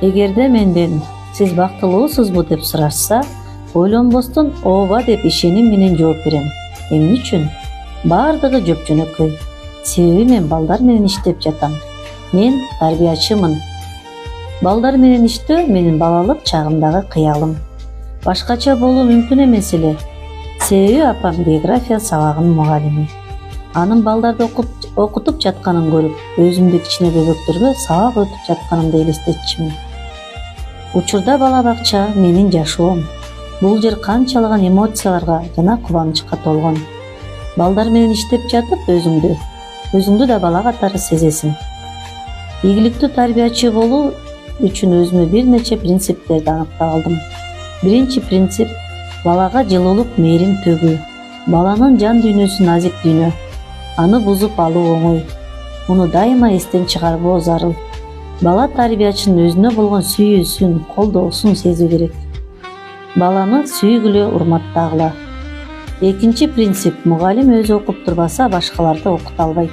Эгерде менден сиз бактылуусузбу деп сурашса, ойлонбостон ооба деп ишеним менен жооп берем. Эмне үчүн? Бардыгы жөп-жөнөкөй. Себеби мен балдар менен иштеп жатам. Мен тарбиячымын. Балдар менен иштөө менин балалык чагымдагы кыялым. Башкача болуу мүмкүн эмес эле. Себеби апам география сабагынын мугалими. Анын балдарды окутуп жатканын көрүп, өзүмдү кичине бөбөктөргө сабак өтүп жатканымды элестетчимин. Учурда бала бакча менин жашоом. Бул жер канчалаган эмоцияларга жана кубанычка толгон. Балдар менен иштеп жатып өзүңдү да бала катары сезесиң. Ийгиликтүү тарбиячы болуу үчүн өзүмө бир нече принциптерди аныктап алдым. Биринчи принцип — балага жылуулук, мээрим төгүү. Баланын жан дүйнөсү назик дүйнө. Аны бузуп алуу оңой. Муну дайыма эстен чыгарбоо зарыл. Бала тарбиячынын өзүнө болгон сүйүүсүн, колдоосун сезүү керек. Баланы сүйгүлө, урматтагыла. Экинчи принцип — мугалим өзү окуп турбаса, башкаларды окута албайт.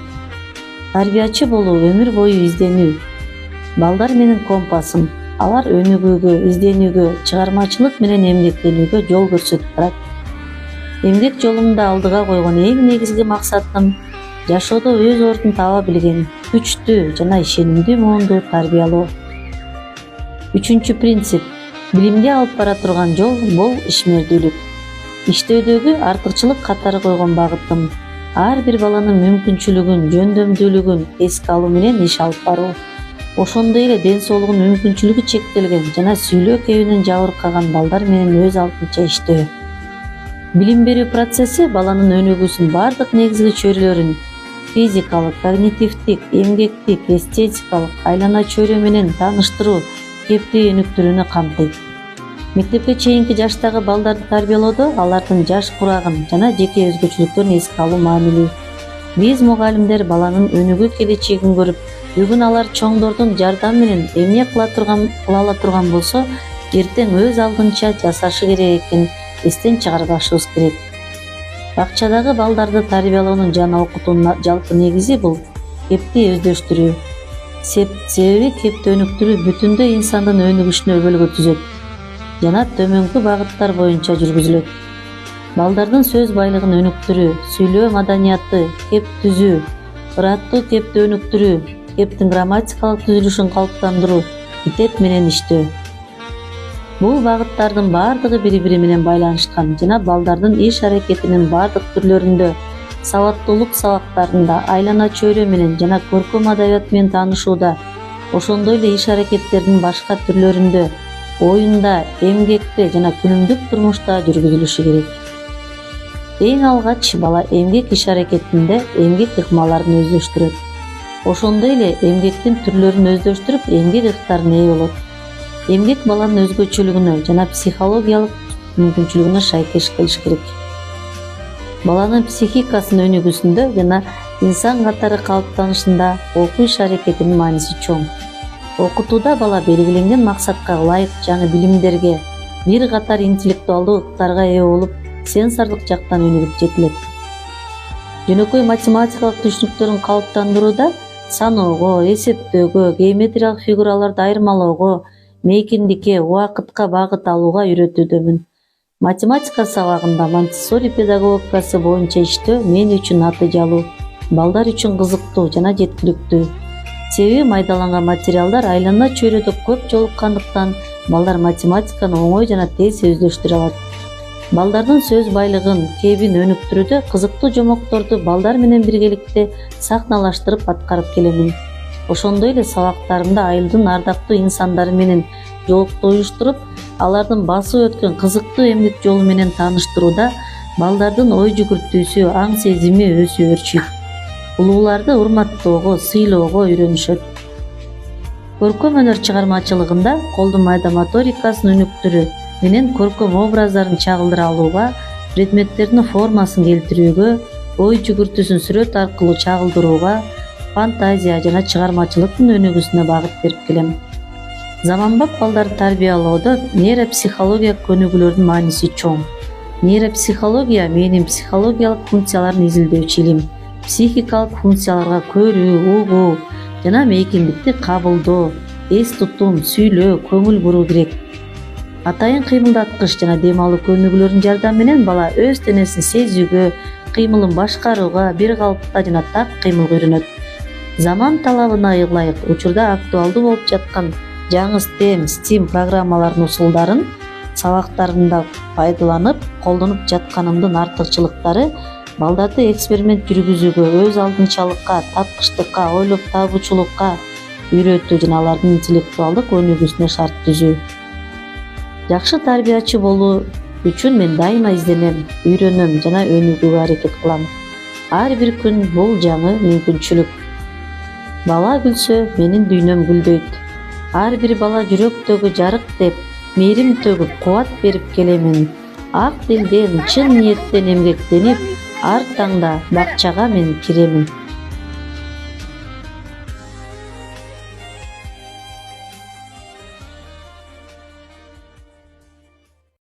Тарбиячы болуу өмүр бою изденүү. Балдар менин компасым. Алар өнүгүүгө, изденүүгө, чыгармачылык менен эмгектенүүгө жол көрсөтүп турат. Эмгек жолумда алдыга койгон эң негизги максатым жашоодо өз ордун таба билген, күчтүү жана ишенимдүү муунду тарбиялоо. Үчүнчү принцип — билимге алып бара турган жол бул ишмердүүлүк. Иштөөдөгү артыкчылык катары койгон багытым ар бир баланын мүмкүнчүлүгүн, жөндөмдүүлүгүн эске алуу менен иш алып баруу. Ошондой эле ден соолугунун мүмкүнчүлүгү чектелген жана сүйлөө кебинен жабыркаган балдар менен өз алдынча иштөө. Билим берүү процесси баланын өнүгүүсүнүн бардык негизги чөйрөлөрүн — физикалык, когнитивдик, эмгектик, эстетикалык, айлана чөйрө менен тааныштыруу, кептүү өнүктүрүүнү камтыйт. Мектепке чейинки жаштагы балдарды тарбиялоодо алардын жаш курагын жана жеке өзгөчөлүктөрүн эске алуу маанилүү. Биз мугалимдер баланын өнүгүү келечегин көрүп, бүгүн алар чоңдордун жардамы менен эмне кыла ала турган болсо, эртең өз алдынча жасашы керек экенин эстен чыгарбашыбыз керек. Бакчадагы балдарды тарбиялоонун жана окутуунун жалпы негизи бул кепти өздөштүрүү. Себеби кепти өнүктүрүү бүтүндөй инсандын өнүгүшүнө өбөлгө түзөт жана төмөнкү багыттар боюнча жүргүзүлөт. Балдардын сөз байлыгын өнүктүрүү, сүйлөө маданияты, кеп түзүү, ыраттуу кепти өнүктүрүү, кептин грамматикалык түзүлүшүн калыптандыруу, итет менен иштөө. Бул багыттардын бардыгы бири-бири менен байланышкан жана балдардын иш аракетинин бардык түрлөрүндө, сабаттуулук сабактарында, айлана чөйрө менен жана көркөм адабият менен таанышууда, ошондой эле иш аракеттердин башка түрлөрүндө, оюнда, эмгекте жана күнүмдүк турмушта жүргүзүлүшү керек. Эң алгач бала эмгек иш аракетинде эмгек ыкмаларын өздөштүрөт. Ошондой эле эмгектин түрлөрүн өздөштүрүп, эмгек ыктарына ээ болот. Эмгек баланын өзгөчөлүгүнө жана психологиялык мүмкүнчүлүгүнө шайкеш келиш керек. Баланын психикасынын өнүгүүсүндө жана инсан катары калыптанышында окуу иш аракетинин мааниси чоң. Окутууда бала белгиленген максатка ылайык жаңы билимдерге, бир катар интеллектуалдуу ыктарга ээ болуп, сенсорлук жактан өнүгүп жетилет. Жөнөкөй математикалык түшүнүктөрүн калыптандырууда саноого, эсептөөгө, геометриялык фигураларды айырмалоого, мейкиндикке, убакытка багыт алууга үйрөтүүдөмүн. Математика сабагында Монтессори педагогикасы боюнча иштөө мен үчүн натыйжалуу, балдар үчүн кызыктуу жана жеткиликтүү. Себеби майдаланган материалдар айлана чөйрөдө көп жолуккандыктан балдар математиканы оңой жана тез өздөштүрө алат. Балдардын сөз байлыгын, кебин өнүктүрүүдө кызыктуу жомокторду балдар менен биргеликте сахналаштырып аткарып келемин. Ошондой эле сабактарымда айылдын ардактуу инсандары менен жолукту уюштуруп, алардын басып өткөн кызыктуу эмгек жолу менен тааныштырууда балдардын ой жүгүртүүсү, аң сезими өсүп өрчүйт. Улууларды урматтоого, сыйлоого үйрөнүшөт. Көркөм өнөр чыгармачылыгында колдун майда моторикасын өнүктүрүү менен көркөм образдарын чагылдыра алууга, предметтердин формасын келтирүүгө, ой жүгүртүүсүн сүрөт аркылуу чагылдырууга, фантазия жана чыгармачылыктын өнүгүүсүнө багыт берип келем. Заманбап балдарды тарбиялоодо нейропсихология көнүгүүлөрдүн мааниси чоң. Нейропсихология мээнин психологиялык функцияларын изилдөөчү илим. Психикалык функцияларга көрүү, угуу жана мейкиндикти кабылдоо, эс тутум, сүйлөө, көңүл буруу керек. Атайын кыймылдаткыч жана дем алуу көнүгүүлөрүнүн жардамы менен бала өз денесин сезүүгө, кыймылын башкарууга, бир калыпта жана так кыймылга үйрөнөт. Заман талабына ылайык учурда актуалдуу болуп жаткан жаңы STEM программалардын усулдарын сабактарында пайдаланып, колдонуп жатканымдын артыкчылыктары балдарды эксперимент жүргүзүүгө, өз алдынчалыкка, таткычтыкка, ойлоп табуучулукка үйрөтүү жана алардын интеллектуалдык өнүгүүсүнө шарт түзүү. Жакшы тарбиячы болуу үчүн мен дайыма изденем, үйрөнөм жана өнүгүүгө аракет кылам. Ар бир күн бул жаңы мүмкүнчүлүк. Бала күлсө, менин дүйнөм гүлдөйт. Ар бир бала жүрөктөгү жарык деп, мээрим төгүп, кубат берип келемин. Ак дилден, чын ниеттен эмгектенип, ар таңда бакчага мен киремин.